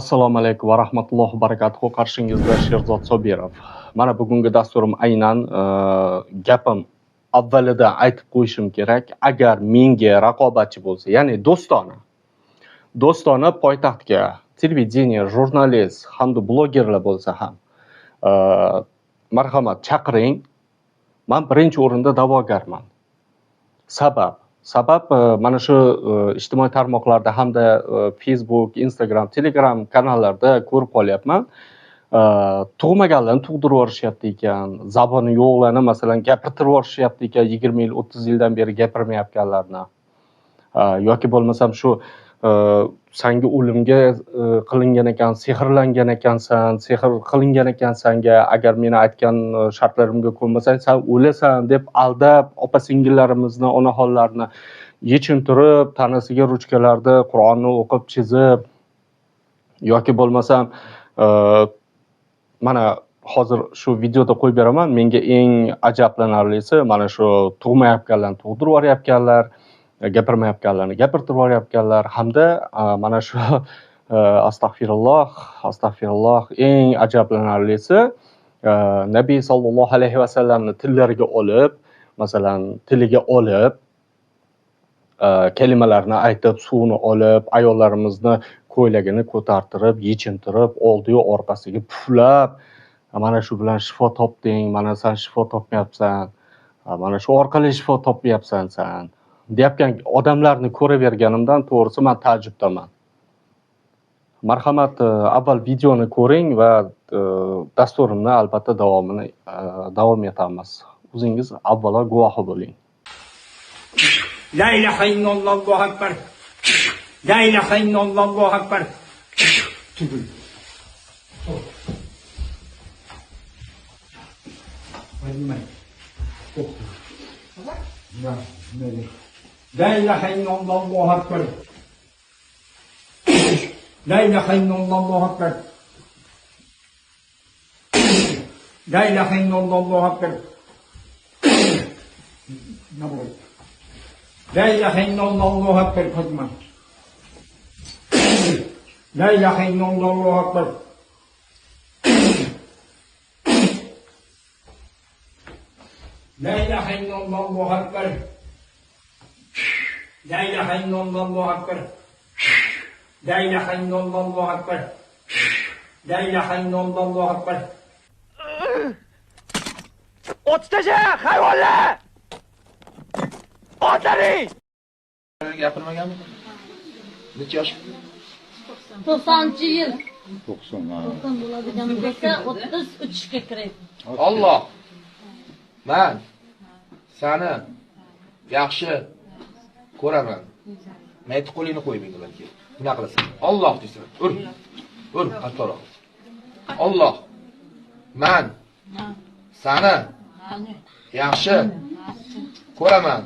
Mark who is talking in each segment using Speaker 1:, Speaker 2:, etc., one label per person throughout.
Speaker 1: Assalomu alaykum va rahmatullohi va barakatuh. Qarshingizda Sherzod Sobirov. Mana bugungi dasturim aynan gapim avvalida aytib qo'yishim kerak. Agar menga raqobatchi bo'lsa, ya'ni do'stona poytaxtga televideniye, jurnalist hamda blogerlar bo'lsa ham marhamat chaqiring. Men birinchi o'rinda da'vogarman. Sabab mana shu ijtimoiy tarmoqlarda hamda Facebook, Instagram, Telegram kanallarda ko'rib qolyapman. Tug'maganlarni tug'dirib yuborishyapti ekan, zaboni yo'qlarni masalan gapirtirib yuborishyapti ekan, 20 yil, 30 yildan beri gapirmayotganlarni. Yoki bo'lmasam shu senga o'limga qilingan ekan, sehrlangan ekansan, sehr qilingan ekan senga, agar meni aytgan shartlarimga ko'nmasang sen o'lasan deb aldab opa-singillarimizni, onaxonlarni yechintirib, tanasiga ruchkalarda Qur'onni o'qib chizib yoki bo'lmasam mana hozir shu videoda qo'yib beraman. Menga eng ajablanarlisi mana shu tug'mayotganlarni tug'dirib yuborayotganlar, gapirmayotganlarni gapirtirib yuborayotganlar hamda mana shu astag'firulloh eng ajablanarlisi Nabiy sallallohu alayhi vasallamni tillariga olib, masalan tiliga olib kalimalarni aytib, suvni olib, ayollarimizni ko'ylagini ko'tartirib, yechintirib, oldi-yu orqasiga puflab, mana shu bilan shifo topding, mana sen shifo topmayapsan, mana shu orqali shifo topmayapsan sen deyotgan odamlarni ko'raverganimdan to'g'risi men ta'jubdaman. Marhamat, avval videoni ko'ring va dasturimni albatta davom etamiz. O'zingiz avvalo guvohi bo'ling.
Speaker 2: La ilaha illalloh, Allohu akbar. La ilaha illalloh, Allohu akbar. La ilaha illalloh, Allohu akbar. La ilaha illalloh, Allohu akbar. La ilaha illalloh, Allohu akbar. La ilaha illalloh, Allohu akbar. La ilaha illalloh, Allohu akbar. La ilaha illalloh, Allohu akbar. La ilaha illalloh, Allohu akbar. La ilaha illalloh, Allohu akbar. La ilaha illalloh, Allohu akbar. Otdaja hayvonlar! Otlaring!
Speaker 3: Gapirmaganmi? Necha yosh?
Speaker 4: 90-yil.
Speaker 3: 90.
Speaker 4: 90 bo'ladigan bo'lsa 33 ga kiradi.
Speaker 3: Alloh. Men seni yaxshi ko'raman. Mayt qo'lingni qo'y menga balki. Nima qilasan? Alloh deysan. Ur, qattiqroq. Alloh. Men seni yaxshi ko'raman.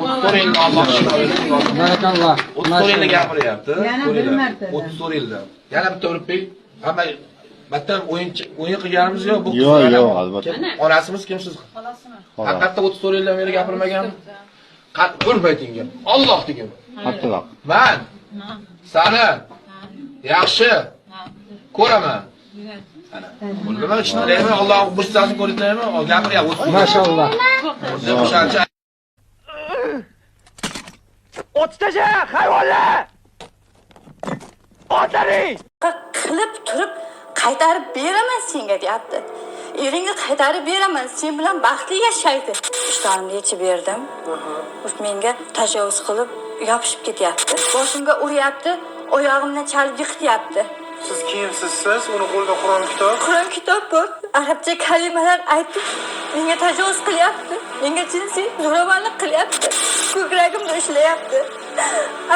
Speaker 3: O'tto'ringni Alloh shikoyat
Speaker 5: Barakalloh.
Speaker 3: O'tto'ringni gapiryapti.
Speaker 5: Yana bir marta.
Speaker 3: O'tto'ringni. Yana bitta urib qo'y. Hamma battan o'yin qilganimiz yo'q. Bu
Speaker 6: Yo'q, albatta.
Speaker 3: Onasimiz kimsiz? Haqiqatda 34 yildan beri gapirmaganmi? Urmaytingga. Alloh degin.
Speaker 6: Qattiqroq.
Speaker 3: Men seni yaxshi ko'raman. Nima ishni qilaymi? Alloh bursasini ko'rsataymi? Gapiryapti.
Speaker 5: Mashallah.
Speaker 3: O'shancha
Speaker 2: Otdaja hayvonlar! Otlaring!
Speaker 7: Qilib turib qaytarib beraman senga deyapti. Eringga qaytarib beraman, sen bilan baxtli yashaydi. Ishtonimni yechib berdim. Menga tajovuz qilib yopishib ketyapti. Boshimga uryapti, oyog'imdan chalib yiqityapti.
Speaker 6: Siz kimsiz? Uni qo'lida Qur'on
Speaker 7: kitob bor. Arabcha kalimalar aytib, menga tajovuz qilyapti. Menga jinsiy zo'ravonlik qilyapti. Ko'kragimni ushlayapti.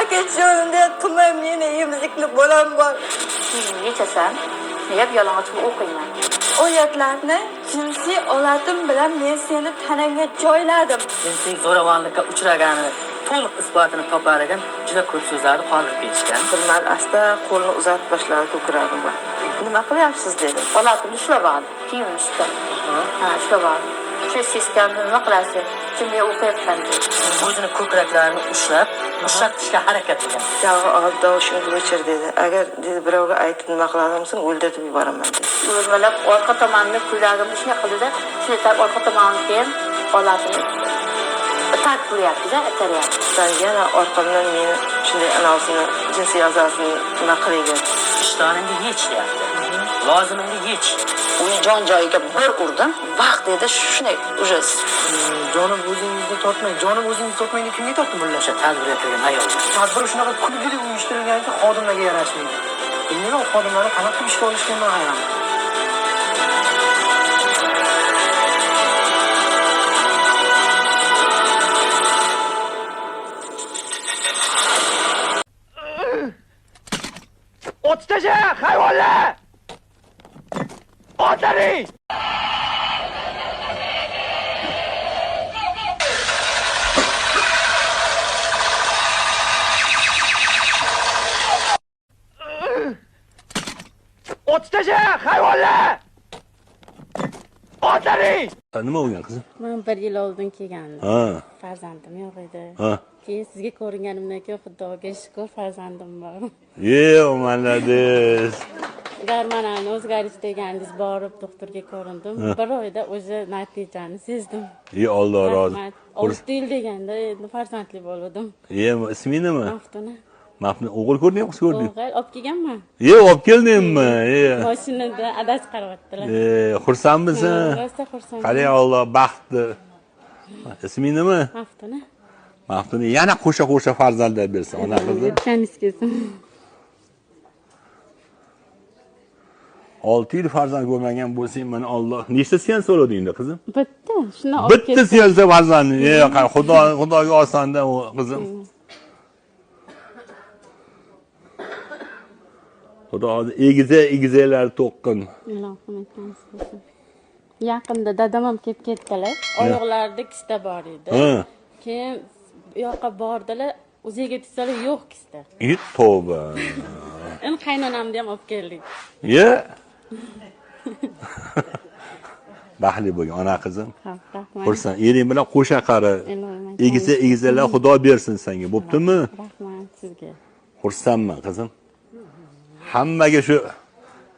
Speaker 7: Akajonimda qilmay meni emizikli bolam bor. Nechasan? Nega yolg'on o'qiyman? Oyatlarni jinsiy olatim bilan men seni tanangga joyladim.
Speaker 8: Jinsiy zo'ravonlikka uchragani to'liq isbotini topar ekan, juda ko'p so'zlarni qoldirib ketishgan.
Speaker 7: Qizlar asta qo'lni uzatib boshladi ko'kragimga. Nima qilyapsiz dedi. Olatimni ushlab oldi. Kiyimni ushlab. Ha, ushlab oldi. Shu sistemni nima qilasiz?
Speaker 8: Kim men o'qiyapman deb. O'zini ko'kraklarini ushlab harakat qilgan.
Speaker 5: Yog'i oldi o'shimni o'chir dedi. Agar dedi birovga aytib nima qiladigan o'ldirib yuboraman dedi.
Speaker 8: O'zmalab orqa tomonini kuylagimni shunday qildi-da, shunday orqa tomonni keyin olatini tak qilyapti-da, ataryapti.
Speaker 5: Yana orqamdan meni shunday anavsini jinsiy a'zosini nima qilaydi.
Speaker 8: Ishtoningni yech deyapti. Lozimingni yech. Uni jon joyiga bir urdim. Vaqt dedi shunday ujaz.
Speaker 5: Jonim o'zingizni tortmang. Jonim o'zingizni tortmang deb kimga tortdim bular?
Speaker 8: Tadbir etilgan ayol.
Speaker 5: Tadbir shunaqa kulgili uyushtirilganki, xodimlarga yarashmaydi. Bilmayman, xodimlarni qanaqa ishga olishganman hayron.
Speaker 2: O'tdaja hayvonlar! Otlaring! O'tdaja hayvonlar! Otlaring!
Speaker 6: Nima bo'lgan qizim?
Speaker 4: Men 1 yil oldin kelgandim.
Speaker 6: Ha.
Speaker 4: Farzandim yo'q edi.
Speaker 6: Ha.
Speaker 4: Keyin sizga ko'ringanimdan keyin Xudoga shukr farzandim bor.
Speaker 6: Malades.
Speaker 4: Gormonal o'zgarish deganingiz borib doktorga ko'rindim. 1 oyda o'zi natijani sezdim.
Speaker 6: Alloh rozi.
Speaker 4: 6 yil deganda endi farzandli bo'ldim.
Speaker 6: Ismi nima?
Speaker 4: Maftuna.
Speaker 6: Maftuna o'g'il ko'rdingmi, qiz ko'rding?
Speaker 4: O'g'il olib kelganman.
Speaker 6: Olib keldingmi?
Speaker 4: Mashinada adasi qaryaptilar.
Speaker 6: Xursandmisan?
Speaker 4: Rosa xursand.
Speaker 6: Qarang, Alloh baxtni. Ismi nima?
Speaker 4: Maftuna.
Speaker 6: Maftuna yana qo'sha farzandlar bersin, ona qizi.
Speaker 4: Kanis kelsin.
Speaker 6: 6 yil farzand ko'rmagan bo'lsang, mana Alloh nechta sen so'radingda qizim?
Speaker 4: Bitta, shuni olib keldim.
Speaker 6: Bitta siyasa farzandni. Xudoga osonda u qizim. Xudo egizaklar to'qqin.
Speaker 4: Ilohim aytsin. Yaqinda dadam ham ketdilar. Oyoqlarida kista bor edi. Keyin bu yoqqa bordilar, o'ziga tutsalar yo'q kista.
Speaker 6: Tavba.
Speaker 4: Endi qaynonamni ham olib keldik.
Speaker 6: Baxtli bo'lgan ona qizim.
Speaker 4: Rahmat.
Speaker 6: Xursand. Ering bilan qo'sha qari. Egizaklar Xudo bersin senga, bo'ptimi?
Speaker 4: Rahmat sizga.
Speaker 6: Xursandman qizim. Hammaga shu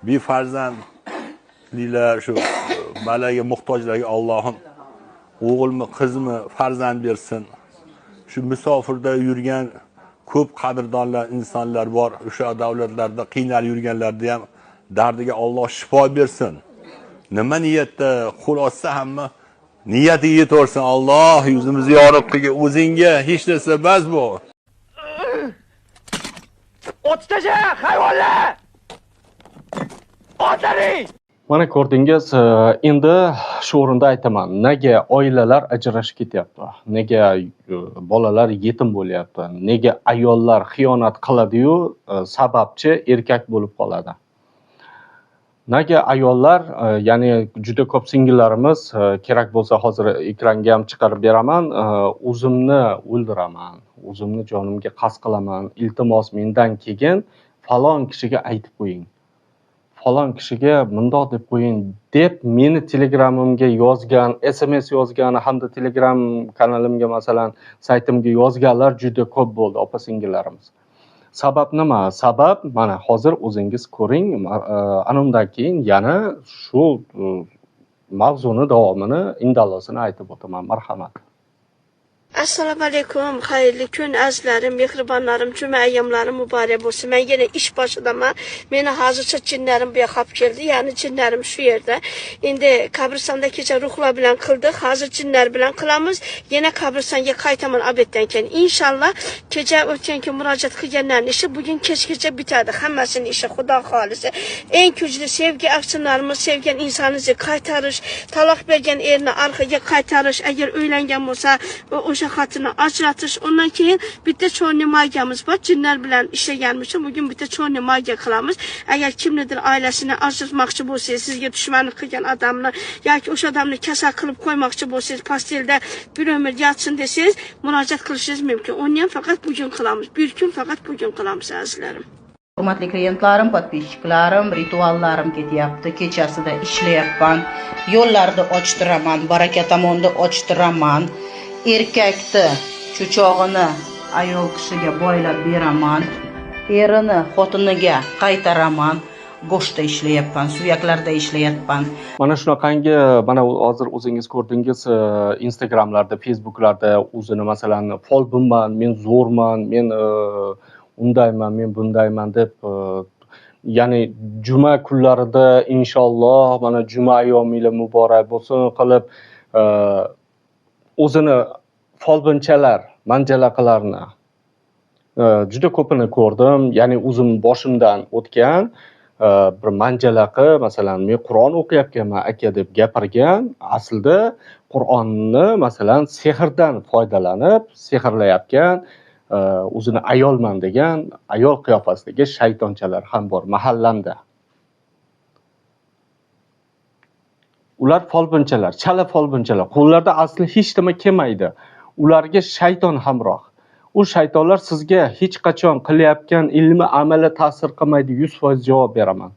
Speaker 6: befarzandliklar, shu balaga muhtojlarga Allohim o'g'ilmi, qizmi farzand bersin. Shu musofirda yurgan ko'p qadrdonlar, insonlar bor. O'sha davlatlarda qiynalib yurganlarga ham dardiga Alloh shifo bersin. Nima niyatda qo'l ochsa hamma niyatiga yetaversin. Alloh yuzimizni yorib qilgan o'zingga hech narsa emas bu.
Speaker 2: O'tdaja hayvonlar! Otlaring!
Speaker 1: Mana ko'rdingiz, endi shu o'rinda aytaman, nega oilalar ajrashib ketyapti? Nega bolalar yetim bo'lyapti? Nega ayollar xiyonat qiladi-yu, sababchi erkak bo'lib qoladi? Nega ayollar, ya'ni juda ko'p singillarimiz, kerak bo'lsa hozir ekranga ham chiqarib beraman, o'zimni o'ldiraman, o'zimni jonimga qasd qilaman, iltimos mendan keyin falon kishiga aytib qo'ying. Falon kishiga bundoq deb qo'ying deb meni Telegramimga yozgan, SMS yozgan hamda Telegram kanalimga masalan saytimga yozganlar juda ko'p bo'ldi, opa-singillarimiz. Sabab nima? Sabab mana hozir o'zingiz ko'ring, ana undan keyin yana shu mavzuni davomini, indallosini aytib o'taman. Marhamat.
Speaker 9: Assalomu alaykum, xayrli kun azizlarim, mehribonlarim, juma ayyomlarim muborak bo'lsin. Men yana ish boshidaman. Meni hozircha jinlarim bu yoqqa olib keldi, ya'ni jinlarim shu yerda. Endi qabristonda kecha ruhlar bilan qildik, hozir jinlar bilan qilamiz. Yana qabristonga qaytaman obeddan keyin. Inshaalloh kecha o'tgan kun murojaat qilganlarning ishi bugun kechgacha bitadi. Hammasining ishi Xudo xolisi. Eng kuchli sevgi aksiyonlarimiz, sevgan insoningizni qaytarish, taloq bergan erni orqaga qaytarish, agar uylangan bo'lsa, o'sha xatini ajratish. Undan keyin bitta cho'rni magiyamiz bor. Jinlar bilan ishlaganmiz. Bugun bitta cho'rni magiya qilamiz. Agar kimnidir oilasini ajratmoqchi bo'lsangiz, sizga dushmanlik qilgan odamni yoki o'sha odamni kasal qilib qo'ymoqchi bo'lsangiz, pastelda bir umr yotsin desangiz, murojaat qilishingiz mumkin. Uni ham faqat bugun qilamiz. Bir kun faqat bugun qilamiz azizlarim.
Speaker 10: Hurmatli klientlarim, podpischiklarim, rituallarim ketyapti. Kechasida ishlayapman. Yo'llarni ochtiraman, baraka tomonda ochtiraman. erkakni cho'chog'ini ayol kishiga boylab beraman, erini xotiniga qaytaraman, go'shtda ishlayapman, suyaklarda ishlayapman.
Speaker 1: Mana shunaqangi, mana hozir o'zingiz ko'rdingiz, Instagramlarda, Facebooklarda o'zini masalan folbinman, men zo'rman, men undayman, men bundayman deb, ya'ni juma kunlarida inshaalloh mana juma ayyomingiz muborak bo'lsin qilib o'zini folbinchalar, manjalaqalarni juda ko'pini ko'rdim. Ya'ni o'zim boshimdan o'tgan bir manjalaqi, masalan men Qur'on o'qiyapmanman aka deb gapirgan, aslida Qur'onni masalan sehrdan foydalanib sehrlayotgan, o'zini ayolman degan ayol qiyofasidagi shaytonchalar ham bor mahallamda. Ular folbinchalar, chala folbinchalar. Qo'llarida asli hech nima kelmaydi. Ularga shayton hamroh. U shaytonlar sizga hech qachon qilayotgan ilmi amali ta'sir qilmaydi, 100% javob beraman.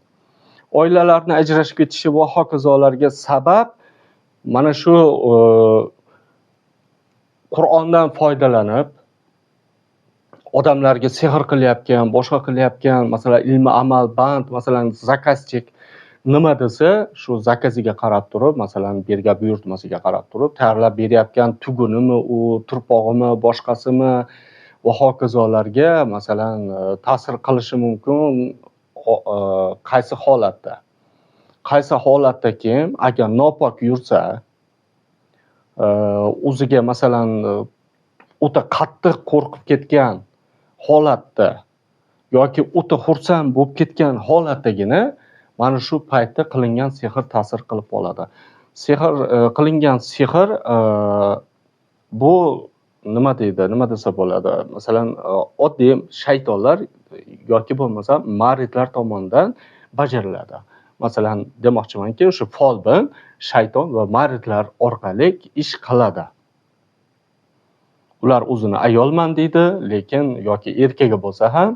Speaker 1: Oilalarning ajrashib ketishi va hokazolarga sabab mana shu Qur'ondan foydalanib odamlarga sehr qilayotgan, boshqa qilayotgan, masalan ilmi amal band, masalan zakazchik nima desa, shu zakaziga qarab turib, masalan berga buyurtmasiga qarab turib, tayyorlab berayotgan tugunimi, u turpog'imi, boshqasimi va hokazolarga masalan ta'sir qilishi mumkin. Qaysi holatda? Qaysi holatda kim agar nopok yursa, o'ziga masalan o'ta qattiq qo'rqib ketgan holatda yoki o'ta xursand bo'lib ketgan holatdagina mana shu paytda qilingan sehr ta'sir qilib qoladi. Sehr qilingan sehr bu nima deydi, nima desa bo'ladi? Masalan, oddiy shaytonlar yoki bo'lmasa maridlar tomonidan bajariladi. Masalan, demoqchimanki, o'sha folbin shayton va maridlar orqali ish qiladi. Ular o'zini ayolman deydi, lekin yoki erkagi bo'lsa ham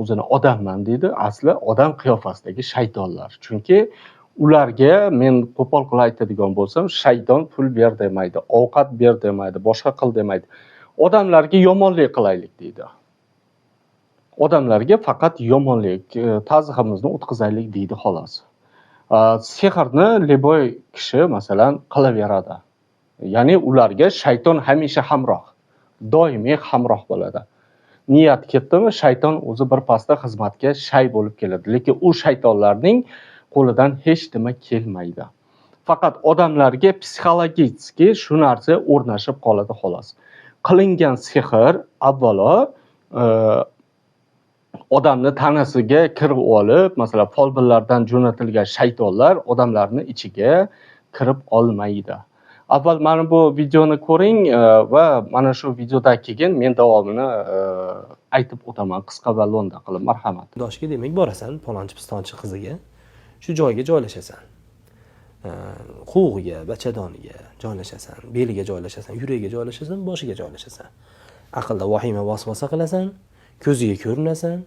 Speaker 1: o'zini odamman deydi. Asli odam qiyofasidagi shaytonlar. Chunki ularga men qo'pol qilib aytadigan bo'lsam, shayton pul ber demaydi, ovqat ber demaydi, boshqa qil demaydi. Odamlarga yomonlik qilaylik deydi. Odamlarga faqat yomonlik, tazhimizni o'tkazaylik deydi xolos. Sehrni leboy kishi masalan qilaveradi. Ya'ni ularga shayton hamisha hamroh, doimiy hamroh bo'ladi. Niyat ketdimi, shayton o'zi bir pasda xizmatga shay bo'lib keladi. Lekin u shaytonlarning qo'lidan hech nima kelmaydi. Faqat odamlarga psixologik shu narsa o'rnashib qoladi xolos. Qilingan sehr avvalo odamni tanasiga kirib olib, masalan, folbinlardan jo'natilgan shaytonlar odamlarning ichiga kirib olmaydi. Avval mana bu videoni ko'ring va mana shu videodan keyin men davomini aytib o'taman qisqa va lo'nda qilib. Marhamat.
Speaker 11: Doshga demak borasan, palonchi pistonchi qiziga shu joyga joylashasan. Quvg'iga, bachadoniga joylashasan, beliga joylashasan, yuragiga joylashasan, boshiga joylashasan. Aqlda vahima vasvasa qilasan, ko'ziga ko'rinasan,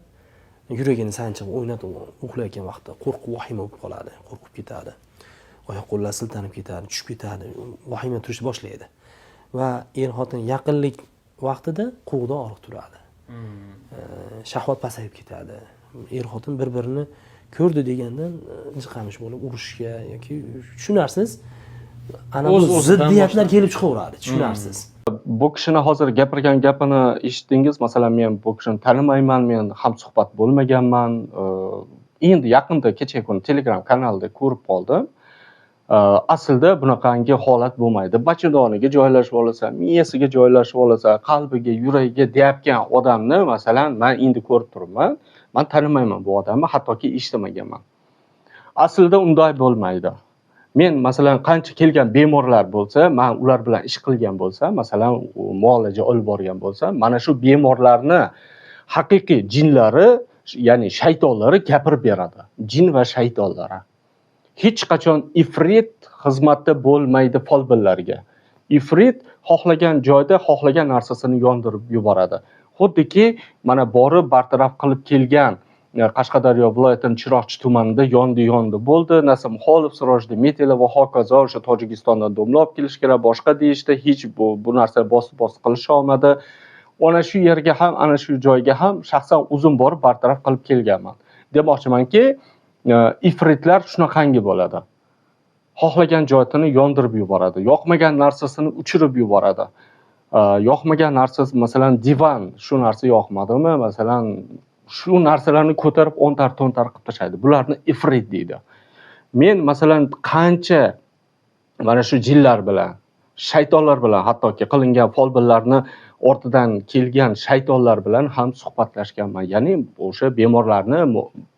Speaker 11: yuragini sanchiq o'ynatib uxlayotgan vaqtda qo'rquv vahima bo'lib qoladi, qo'rqib ketadi. Oyoq qo'llar siltanib ketadi, tushib ketadi, vahima turishni boshlaydi. Va er-xotin yaqinlik vaqtida quvda og'riq turadi. Shahvat pasayib ketadi. Er-xotin bir-birini ko'rdi degandan jiqamish bo'lib urushga yoki tushunarsiz, ana bu ziddiyatlar kelib chiqaveradi, tushunarsiz.
Speaker 1: Bu kishini hozir gapirgan gapini eshitdingiz. Masalan, men bu kishini tanimayman, men hamsuhbat bo'lmaganman. Endi yaqinda kecha kuni Telegram kanalida ko'rib qoldim. Aslida bunaqangi holat bo'lmaydi. Bachadoniga joylashib olsa, miyasiga joylashib olsa, qalbiga, yuragiga deyotgan odamni masalan men endi ko'rib turibman. Men tanimayman bu odamni, hattoki eshitmaganman. Aslida unday bo'lmaydi. Men masalan qancha kelgan bemorlar bo'lsa, men ular bilan ish qilgan bo'lsam, masalan muolaja olib borgan bo'lsam, mana shu bemorlarni haqiqiy jinlari, ya'ni shaytonlari gapirib beradi. Jin va shaytonlari. Hech qachon ifrit xizmatda bo'lmaydi folbinlarga. Ifrit xohlagan joyda xohlagan narsasini yondirib yuboradi. Xuddiki mana borib bartaraf qilib kelgan Qashqadaryo viloyatining Chiroqchi tumanida yondi bo'ldi. Nasim Xolov, Sirojdi Metela va hokazo o'sha Tojikistondan domla olib kelish kerak, boshqa deyishdi. Hech bu narsa bosib qilish olmadi. Ana shu yerga ham, ana shu joyga ham shaxsan o'zim borib bartaraf qilib kelganman. Demoqchimanki, ifritlar shunaqangi bo'ladi. Xohlagan joyini yondirib yuboradi, yoqmagan narsasini uchirib yuboradi. Yoqmagan narsasi, masalan, divan, shu narsa yoqmadimi? Masalan, shu narsalarni ko'tarib o'ntar-to'ntar qilib tashlaydi. Bularni ifrit deydi. Men masalan qancha mana shu jinlar bilan, shaytonlar bilan, hattoki qilingan folbinlarni ortidan kelgan shaytonlar bilan ham suhbatlashganman. Ya'ni o'sha bemorlarni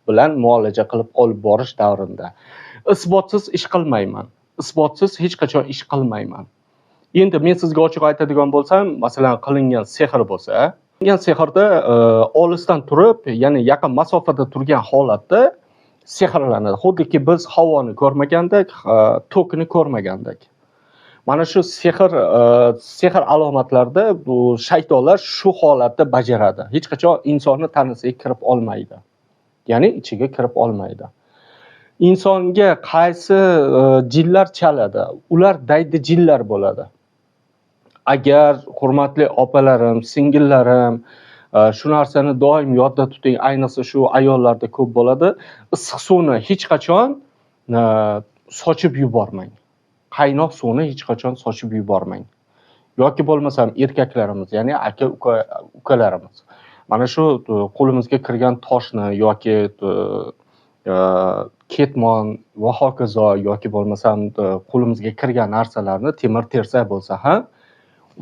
Speaker 1: bilan muolaja qilib olib borish davrimda. Isbotsiz ish qilmayman. Isbotsiz hech qachon ish qilmayman. Endi men sizga ochiq aytadigan bo'lsam, masalan, qilingan sehr bo'lsa, qilingan sehrda olisdan turib, ya'ni yaqin masofada turgan holatda sehrlanadi. Xuddiki biz havoni ko'rmagandek, tokni ko'rmagandek. Mana shu sehr alomatlarida bu shaytonlar shu holatda bajaradi. Hech qachon insonni tanasiga kirib olmaydi. Ya'ni ichiga kirib olmaydi. Insonga qaysi jinlar chaladi? Ular daydi jinlar bo'ladi. Agar hurmatli opalarim, singillarim, shu narsani doim yodda tuting, ayniqsa shu ayollarda ko'p bo'ladi. Issiq suvni hech qachon sochib yubormang. Qaynoq suvni hech qachon sochib yubormang. Yoki bo'lmasam erkaklarimiz, ya'ni aka ukalarimiz. Mana shu qo'limizga kirgan toshni yoki ketmon va hokazo yoki bo'lmasam qo'limizga kirgan narsalarni temir tersak bo'lsa ham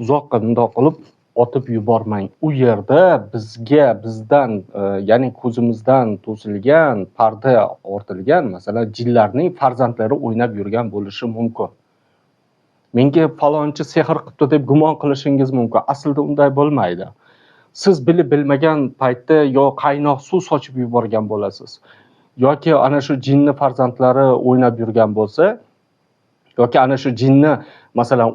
Speaker 1: uzoqqa bundoq qilib otib yubormang. U yerda bizdan ya'ni ko'zimizdan to'silgan, parda ortilgan, masalan, jinlarning farzandlari o'ynab yurgan bo'lishi mumkin. Menga falonchi sehr qilibdi deb gumon qilishingiz mumkin. Aslida unday bo'lmaydi. Siz bilmagan paytda yo qaynoq suv sochib yuborgan bo'lasiz. Yoki ana shu jinni farzandlari o'ynab yurgan bo'lsa, yoki ana shu jinni masalan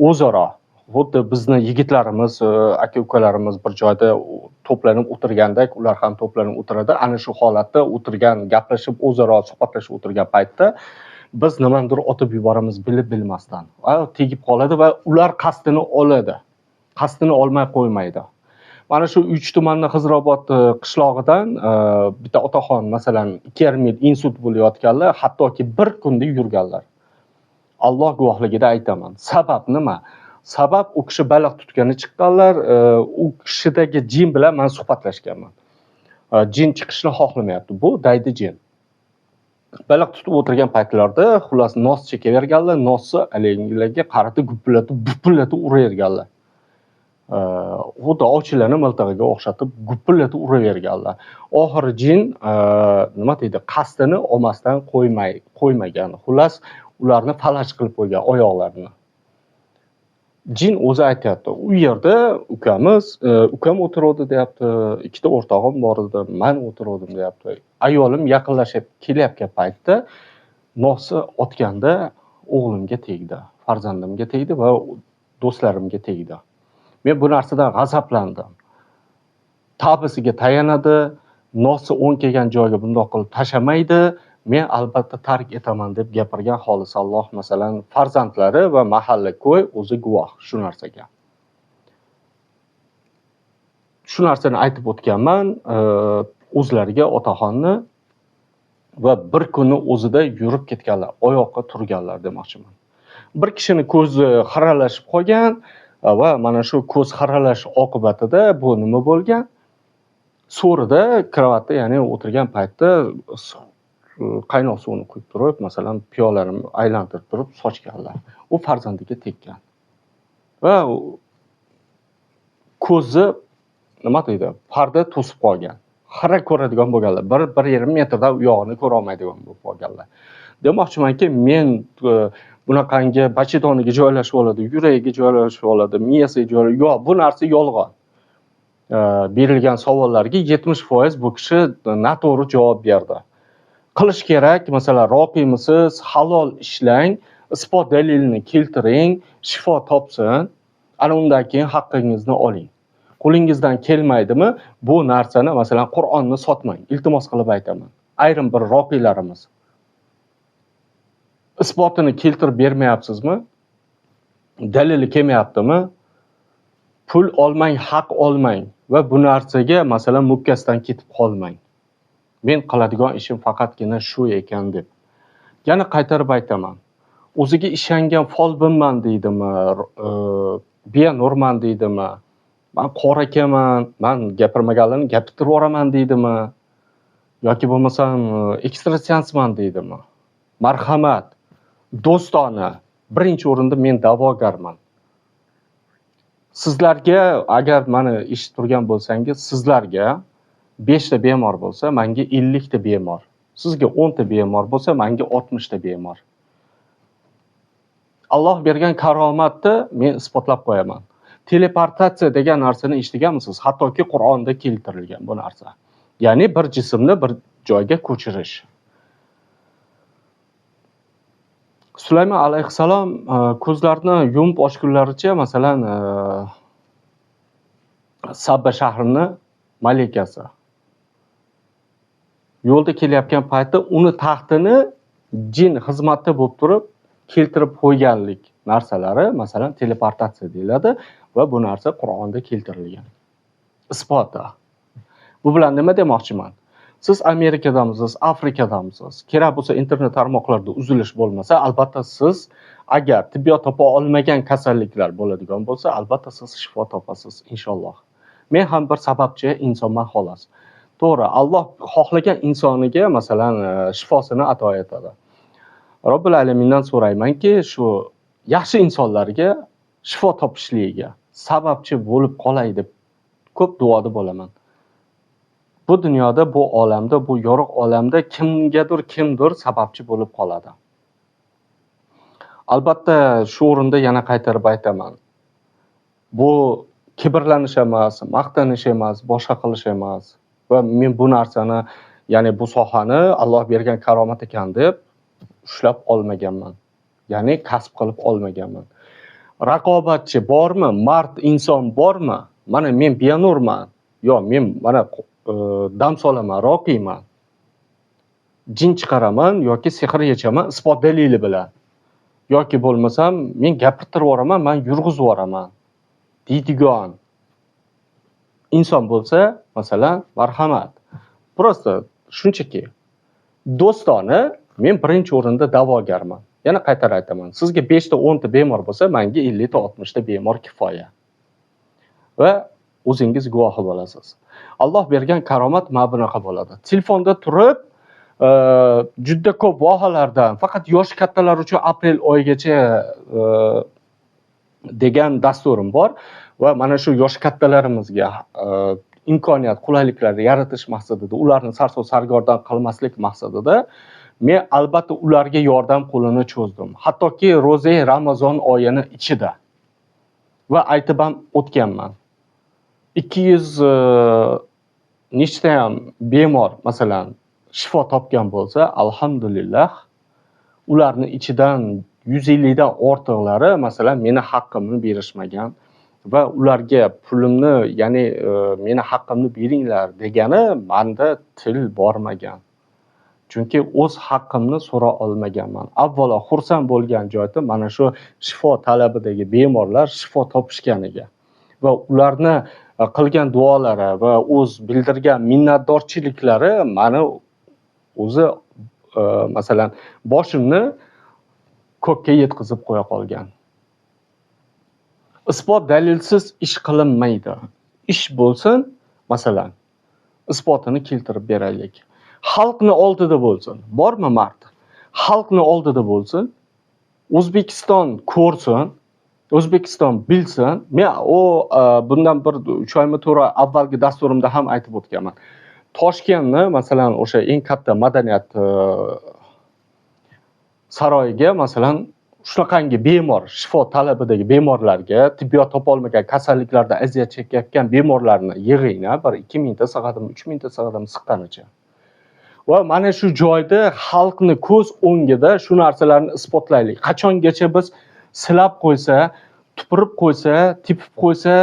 Speaker 1: o'zaro xuddi bizni yigitlarimiz, aka-ukalarimiz bir joyda to'planib o'tirgandek, ular ham to'planib o'tiradi. Ana shu holatda o'tirgan, gaplashib, o'zaro suhbatlashib o'tirgan paytda biz nimadir otib yuboramiz bilmasdan. Tegib qoladi va ular qasdini oladi. Qasdini olmay qo'ymaydi. Mana shu 3 tumanning Xizrobod qishlog'idan bitta otaxon masalan 2,5 yil insult bo'layotganlar, hattoki bir kunda yurganlar. Alloh guvohligida aytaman. Sabab nima? Sabab u kishi baliq tutgani chiqqanlar, u kishidagi jin bilan men suhbatlashganman. Jin chiqishni xohlamayapti. Bu daydi jin. Baliq tutib o'tirgan paytlarda xullas nos chekaverganlar, nosni alangilarga qaratib gupillatib uraverganlar. Xuddi ovchilarni miltig'iga o'xshatib gupillatib uraverganlar. Oxiri jin nima deydi, qasdini olmasdan qo'ymagan. Xullas ularni falaj qilib qo'ygan oyoqlarini. Jin o'zi aytayapti, u yerda ukam o'tiradi deyapti, ikkita o'rtog'im bor edi, men o'tirdim deyapti. Ayolim yaqinlashib kelyapgan paytda nosni otganda o'g'limga tegdi, farzandimga tegdi va do'stlarimga tegdi. Men bu narsadan g'azablandim. Tavbasiga tayanadi, nosni o'ng kelgan joyga bundoq qilib tashamaydi. Men albatta tark etaman deb gapirgan xolis Alloh, masalan, farzandlari va mahalla ko'y o'zi guvoh shu narsaga. Shu narsani aytib o'tganman, o'zlariga otaxonni va bir kuni o'zida yurib ketganlar, oyoqqa turganlar demoqchiman. Bir kishini ko'zi xiralashib qolgan va mana shu ko'z xiralash oqibatida bu nima bo'lgan? So'rida kravatda, ya'ni o'tirgan paytda qaynoq suvni quyib turib, masalan, piyolani aylantirib turib sochganlar. U farzandiga tekkan. Va ko'zi nima deydi? Parda to'sib qolgan. Xira ko'radigan bo'lganlar. 1,5 metrdan u yog'ini ko'ra olmaydigan bo'lib qolganlar. Demoqchimanki, men bunaqangi bachidoniga joylashib oladi, yuragiga joylashib oladi, miyasiga joylashib. Yo'q, bu narsa yolg'on. Berilgan savollarga 70% bu kishi noto'g'ri javob berdi. Qilish kerak, masalan, roqimisiz, halol ishlang, isbot dalilini keltiring, shifo topsin, ana undan keyin haqqingizni oling. qo'lingizdan kelmaydimi bu narsani, masalan Qur'onni sotmang, iltimos qilib aytaman. Ayrim bir roqiylarimiz isbotini keltirib bermayapsizmi? Dalili kelmayaptimi? Pul olmang, haq olmang va bu narsaga masalan mukkasidan ketib qolmang. Men qiladigan ishim faqatgina shu ekan deb. Yana qaytarib aytaman. O'ziga ishongan folbinman deydimi, biyanurman deydimi, man qora ekanman, man gapirmaganlarni gapirib yuboraman deydimi, yoki bo'lmasam ekstrasensiman deydimi. Marhamat, do'stona, birinchi o'rinda men da'vogarman. Sizlarga agar meni eshitib turgan bo'lsangiz, sizlarga 5 ta bemor bo'lsa, menga 50 ta bemor. Sizga 10 ta bemor bo'lsa, menga 60 ta bemor. Alloh bergan karomatni men isbotlab qo'yaman. Teleportatsiya degan narsani eshitganmisiz? Hattoki Qur'onda keltirilgan bu narsa. Ya'ni bir jismni bir joyga ko'chirish. Sulaymon alayhissalom ko'zlarini yumib ochgunlaricha masalan Sabba shahrini malikasi yo'lda kelayotgan paytda uni taxtini jin xizmatda bo'lib turib keltirib qo'yganlik narsalari masalan teleportatsiya deyiladi va bu narsa Qur'onda keltirilgan. Isboti. Bu bilan nima demoqchiman? Siz Amerikadamisiz, Afrikadamisiz, kerak bo'lsa internet tarmoqlarida uzilish bo'lmasa, albatta siz agar tibbiyot topa olmagan kasalliklar bo'ladigan bo'lsa, albatta siz shifo topasiz inshaalloh. Men ham bir sababchi insonman xolos. To'g'ri, Alloh xohlagan insoniga masalan shifosini ato etadi. Robbil alamindan so'raymanki, shu yaxshi insonlarga shifo topishligiga sababchi bo'lib qolay deb ko'p duoda bo'laman. Bu dunyoda, bu olamda, bu yorug' olamda kimdir sababchi bo'lib qoladi. Albatta, shu o'rinda yana qaytarib aytaman. Bu kibrlanish emas, maqtanish emas, boshqa qilish emas. Va men bu narsani, ya'ni bu sohani Alloh bergan karomat ekan deb ushlab olmaganman. Ya'ni kasb qilib olmaganman. Raqobatchi bormi? Mard inson bormi? Mana men biyanurman. Yo, men mana dam solaman, roqiyman. Jin chiqaraman yoki sehr yechaman isbot dalili bilan. Yoki bo'lmasam men gapirtirib yuboraman, men yurg'izib yuboraman deydigan inson bo'lsa, masalan, marhamat. Prosta shunchaki do'stona men birinchi o'rinda da'vogarman. Yana qaytarib aytaman. Sizga 5 ta 10 ta bemor bo'lsa, menga 50 ta 60 ta bemor kifoya. Va o'zingiz guvohi bo'lasiz. Alloh bergan karomat mana bunaqa bo'ladi. Telefonda turib juda ko'p vohalardan, faqat yosh kattalar uchun aprel oyigacha degan dasturim bor va mana shu yosh kattalarimizga imkoniyat, qulayliklar yaratish maqsadida, ularni sarson sargardon qilmaslik maqsadida men albatta ularga yordam qo'lini cho'zdim. Hattoki ro'za Ramazon oyini ichida. Va aytib ham o'tganman. 200 nechta ham bemor masalan shifo topgan bo'lsa, alhamdulillah, ularning ichidan 150 dan ortiqlari masalan meni haqqimni berishmagan va ularga pulimni, ya'ni meni haqqimni beringlar degani menda til bormagan. Chunki o'z haqqimni so'ra olmaganman. Avvalo xursand bo'lgan joyda mana shu shifo talabidagi bemorlar shifo topishganiga va ularni qilgan duolari va o'z bildirgan minnatdorchiliklari meni o'zi masalan boshimni ko'kka yetkazib qo'ya qolgan. Isbot dalilsiz ish qilinmaydi. Ish bo'lsin, masalan, isbotini keltirib beraylik. Xalqni oldida bo'lsin. Bormi mard? Xalqni oldida bo'lsin. O'zbekiston ko'rsin, O'zbekiston bilsin. Men bundan bir 3 oymi to'g'ri avvalgi dasturimda ham aytib o'tganman. Toshkentni masalan o'sha eng katta madaniyat saroyiga masalan shunaqangi bemor, shifo talabidagi bemorlarga, tibbiyot topa olmagan kasalliklardan aziyat chekayotgan bemorlarni yig'inglar, bir 2000 ta sig'adimi, 3000 ta sig'adimi siqqanicha. Va mana shu joyda xalqni ko'z o'ngida shu narsalarni isbotlaylik. Qachongacha biz silab qo'ysa, tupurib qo'ysa, tepib qo'ysa,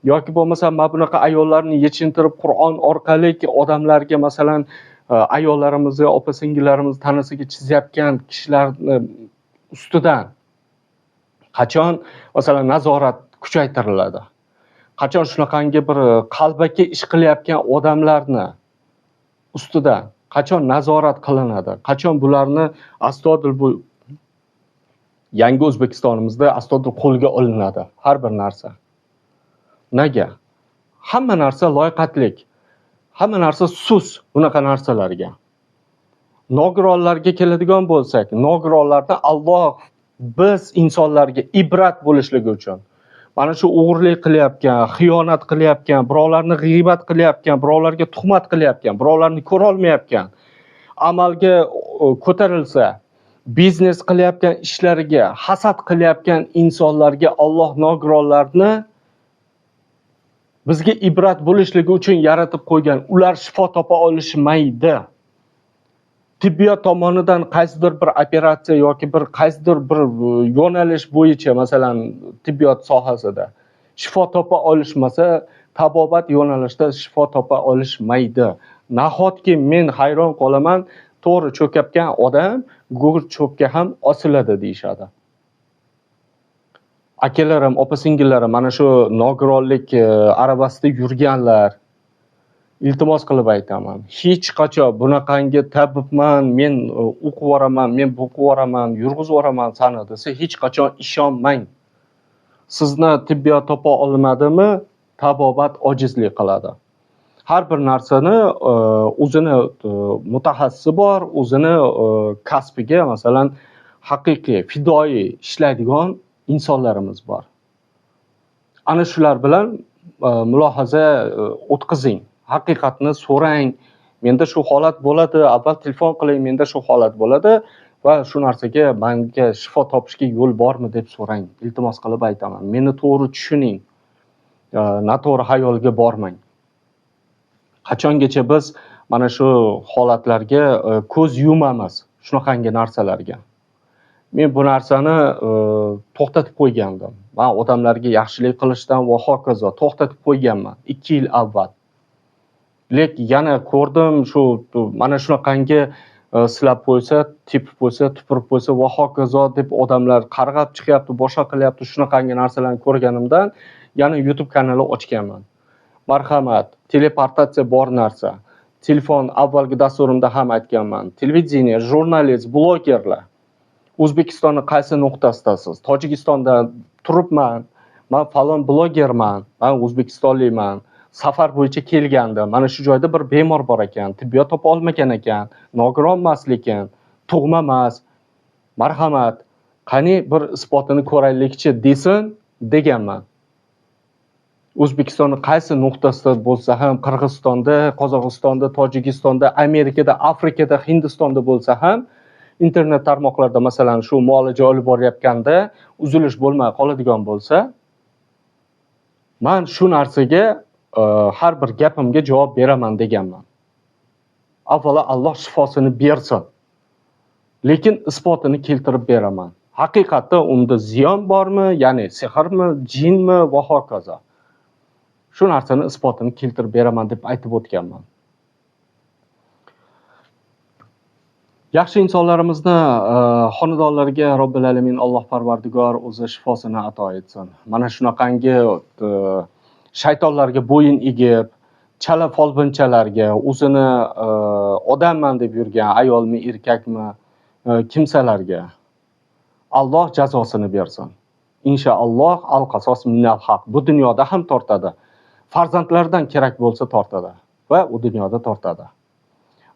Speaker 1: yoki bo'lmasa mana bunaqa ayollarni yechintirib Qur'on orqali odamlarga masalan ayollarimizni, opa singillarimizni tanasiga chizayotgan kishilarni ustidan qachon masalan nazorat kuchaytiriladi? Qachon shunaqangi bir qalbaki ish qilayotgan odamlarni ustidan qachon nazorat qilinadi? Qachon bularni astodil bu yangi O'zbekistonimizda astodil qo'lga olinadi har bir narsa? Nega? Hamma narsa loyqatlik, hamma narsa sus bunaqa narsalarga. Nogironlarga keladigan bo'lsak, nogironlarni Alloh biz insonlarga ibrat bo'lishligi uchun mana shu o'g'irlik qilayotgan, xiyonat qilayotgan, birovlarni g'iybat qilayotgan, birovlarga tuhmat qilayotgan, birovlarni ko'ra olmayotgan, amalga ko'tarilsa, biznes qilayotgan ishlariga hasad qilayotgan insonlarga Alloh nogironlarni bizga ibrat bo'lishligi uchun yaratib qo'ygan. Ular shifo topa olishmaydi. Tibbiyot tomonidan qaysidir bir operatsiya yoki bir qaysidir bir yo'nalish bo'yicha masalan tibbiyot sohasida shifo topa olishmasa, tabobat yo'nalishida shifo topa olishmaydi. Nahotki men hayron qolaman, to'g'ri cho'kayotgan odam go'r cho'pga ham osiladi deyshadi. Akalarim, opa singillarim, mana shu nogironlik arabasida yurganlar, iltimos qilib aytaman. Hech qachon bunaqangi tabibman, men o'qib oraman, men bo'qib oraman, yurg'izib oraman sana desa, hech qachon ishonmang. Sizni tibbiyot topa olmadimi, tabobat ojizlik qiladi. Har bir narsani o'zini mutaxassisi bor, o'zini kasbiga masalan haqiqiy, fidoyi ishlaydigan insonlarimiz bor. Ana shular bilan mulohaza o'tkazing. Haqiqatni so'rang. Menda shu holat bo'ladi, avval telefon qiling, menda shu holat bo'ladi va shu narsaga menga shifo topishga yo'l bormi deb so'rang. Iltimos qilib aytaman. Meni to'g'ri tushuning. Noto'g'ri xayolga bormang. Qachongacha biz mana shu holatlarga ko'z yumamiz, shunaqangi narsalarga. Men bu narsani to'xtatib qo'ygandim. Men odamlarga yaxshilik qilishdan va hokazo to'xtatib qo'yganman 2 yil avval. Lekin yana ko'rdim shu mana shunaqangi silab qo'ysa, tepib qo'ysa, tupurib qo'ysa va hokazo deb odamlar qarg'ab chiqyapti, boshqa qilyapti, shunaqangi narsalarni ko'rganimdan yana YouTube kanali ochganman. Marhamat, teleportatsiya bor narsa. Telefon avvalgi dasturimda ham aytganman. Televideniya, jurnalist, blogerlar O'zbekistonning qaysi nuqtasidasiz? Tojikistonda turibman, men falon blogerman, men o'zbekistonlikman. Safar bo'yicha kelgandim. Mana shu joyda bir bemor bor ekan, tibbiyot topa olmagan ekan, nogiron emas lekin, tug'ma emas. Marhamat, qani bir isbotini ko'raylikchi desin deganman. O'zbekistonning qaysi nuqtasida bo'lsa ham, Qirg'izistonda, Qozog'istonda, Tojikistonda, Amerikada, Afrikada, Hindistonda bo'lsa ham internet tarmoqlarda masalan shu muolaja olib borayotganda uzilish bo'lmay qoladigan bo'lsa, men shu narsaga har bir gapimga javob beraman deganman. Avvalo Alloh shifosini bersin. Lekin isbotini keltirib beraman. Haqiqatda unda ziyon bormi, ya'ni sehrmi, jinmi va hokazo. Shu narsani isbotini keltirib beraman deb aytib o'tganman. Yaxshi insonlarimizni xonadonlariga Robbil alamin Alloh Parvardigor o'zi shifosini ato etsin. Mana shunaqangi shaytonlarga bo'yin egib, chala folbinchalarga o'zini odamman deb yurgan ayolmi, erkakmi, kimsalarga Alloh jazosini bersin. Inshaalloh al-qasos minal haq. Bu dunyoda ham tortadi. Farzandlardan kerak bo'lsa tortadi va u dunyoda tortadi.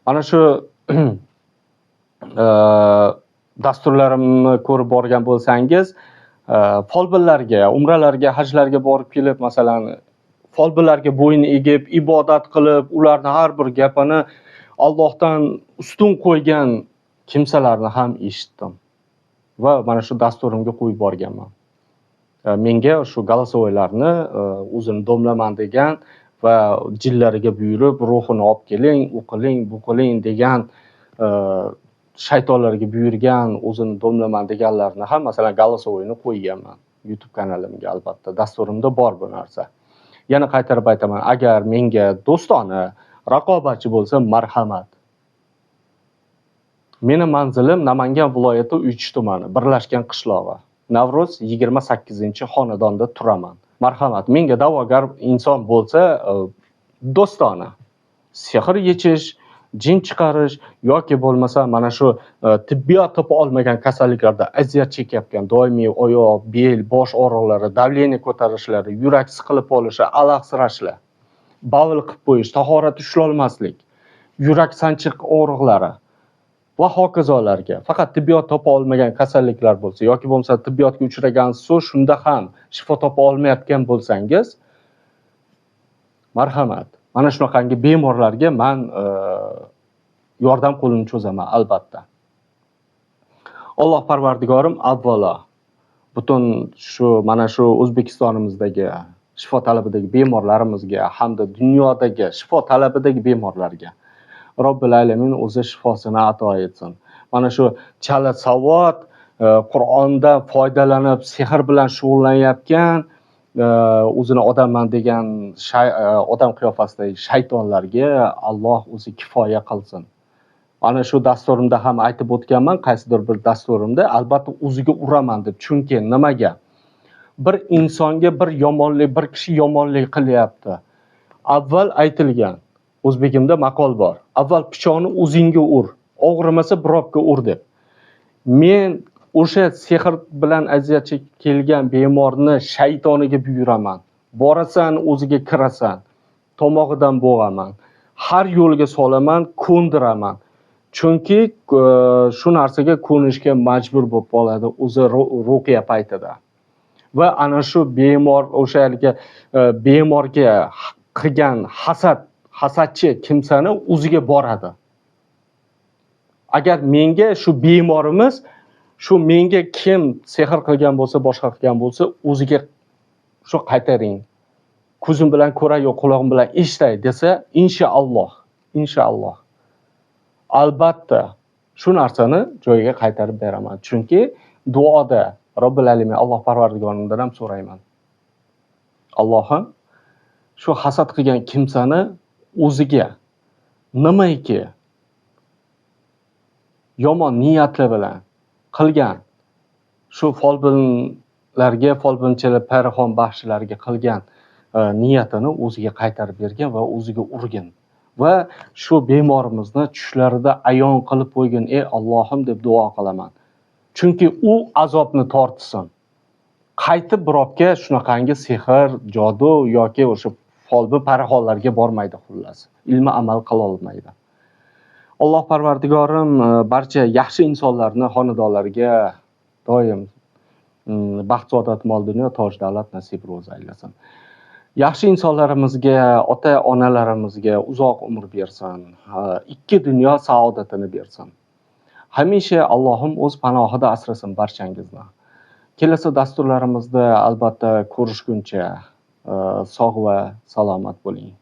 Speaker 1: Mana shu dasturlarimni ko'rib borgan bo'lsangiz, folbinlarga, umralarga, hajlarga borib kelib, masalan, folbinlarga bo'yin egib, ibodat qilib, ularning har bir gapini Allohdan ustun qo'ygan kimsalarni ham eshitdim. Va mana shu dasturimga qo'yib borganman. Menga shu galasoylarni o'zini domlaman degan va jinlariga buyurib, ruhini olib keling, u qiling, bu qiling degan shaytonlarga buyurgan, o'zini domlaman deganlarni ham masalan galasoyini qo'yganman YouTube kanalimga albatta. Dasturimda bor bu narsa. Yana qaytarib aytaman, agar menga do'stona, raqobatchi bo'lsa, marhamat. Meni manzilim Namangan viloyati Uychi tumani, birlashgan qishlog'i. Navro'z 28-xonadonda turaman. Marhamat, menga da'vogar inson bo'lsa, do'stona, sehr yechish, jin chiqarish yoki bo'lmasa mana shu tibbiyot topa olmagan kasalliklarda aziyat chekayotgan, doimiy oyoq, bel, bosh og'riqlari, davleniya ko'tarishlari, yurak siqilib olishi, alahsirashlar, bavul qilib qo'yish, tahorat ushlolmaslik, yurak sanchiq og'riqlari va hokazolarga faqat tibbiyot topa olmagan kasalliklar bo'lsa yoki bo'lmasa tibbiyotga uchragansiz, shunda ham shifo topa olmayotgan bo'lsangiz, marhamat, mana shunaqangi bemorlarga men yordam qo'lini cho'zaman albatta. Alloh Parvardigorim avvalo butun mana shu O'zbekistonimizdagi shifo talabidagi bemorlarimizga hamda dunyodagi shifo talabidagi bemorlarga Robbil alamin o'zi shifosini ato etsin. Mana shu chala savod, Qur'onda foydalanib sehr bilan shug'ullanayotgan, o'zini odamman degan odam qiyofasidagi shaytonlarga Alloh o'zi kifoya qilsin. Ana shu dasturimda ham aytib o'tganman, qaysidir bir dasturimda, albatta o'ziga uraman deb. Chunki nimaga? Bir insonga bir yomonlik, bir kishi yomonlik qilyapti. Avval aytilgan, o'zbekimda maqol bor. Avval pichoqni o'zingga ur, og'rimasa birovga ur deb. Men o'sha sehr bilan aziyat chekib kelgan bemorni shaytoniga buyuraman. Borasan, o'ziga kirasan, tomog'idan bo'g'aman, har yo'lga solaman, ko'ndiraman. Chunki shu narsaga ko'nishga majbur bo'lib qoladi o'zi ruqiya paytida. Va ana shu bemor o'sha bemorga qilgan hasadchi kimsani o'ziga boradi. Agar menga shu bemorimiz menga kim sehr qilgan bo'lsa, boshqa qilgan bo'lsa, o'ziga shu qaytaring. Ko'zim bilan ko'ray, yo'q quloqim bilan eshitay desa, inshaalloh. Albatta shu narsani joyiga qaytarib beraman. Chunki duoda Robbil alamin Alloh Parvardigorimdan ham so'rayman. Allohim shu hasad qilgan kimsani o'ziga nimaiki yomon niyatlar bilan qilgan shu folbinlarga, folbinchilar, parixon baxshilarga qilgan niyatini o'ziga qaytarib bergan va o'ziga urgin. Va shu bemorimizni tushlarida ayon qilib qo'ygin, ey Allohim deb duo qilaman. Chunki u azobni tortsin. Qaytib birovga shunaqangi sehr, jodu yoki o'sha folbin parixonlarga bormaydi xullas. Ilmi amal qila olmaydi. Alloh Parvardigorim barcha yaxshi insonlarni xonadonlariga doim baxt, saodat, mol dunyo, toj davlat nasib ro'za aylasin. Yaxshi insonlarimizga, ota-onalarimizga uzoq umr bersin. Ikki dunyo saodatini bersin. Hamisha Allohim o'z panohida asrasin barchangizni. Kelasi dasturlarimizda albatta ko'rishguncha sog' va salomat bo'ling.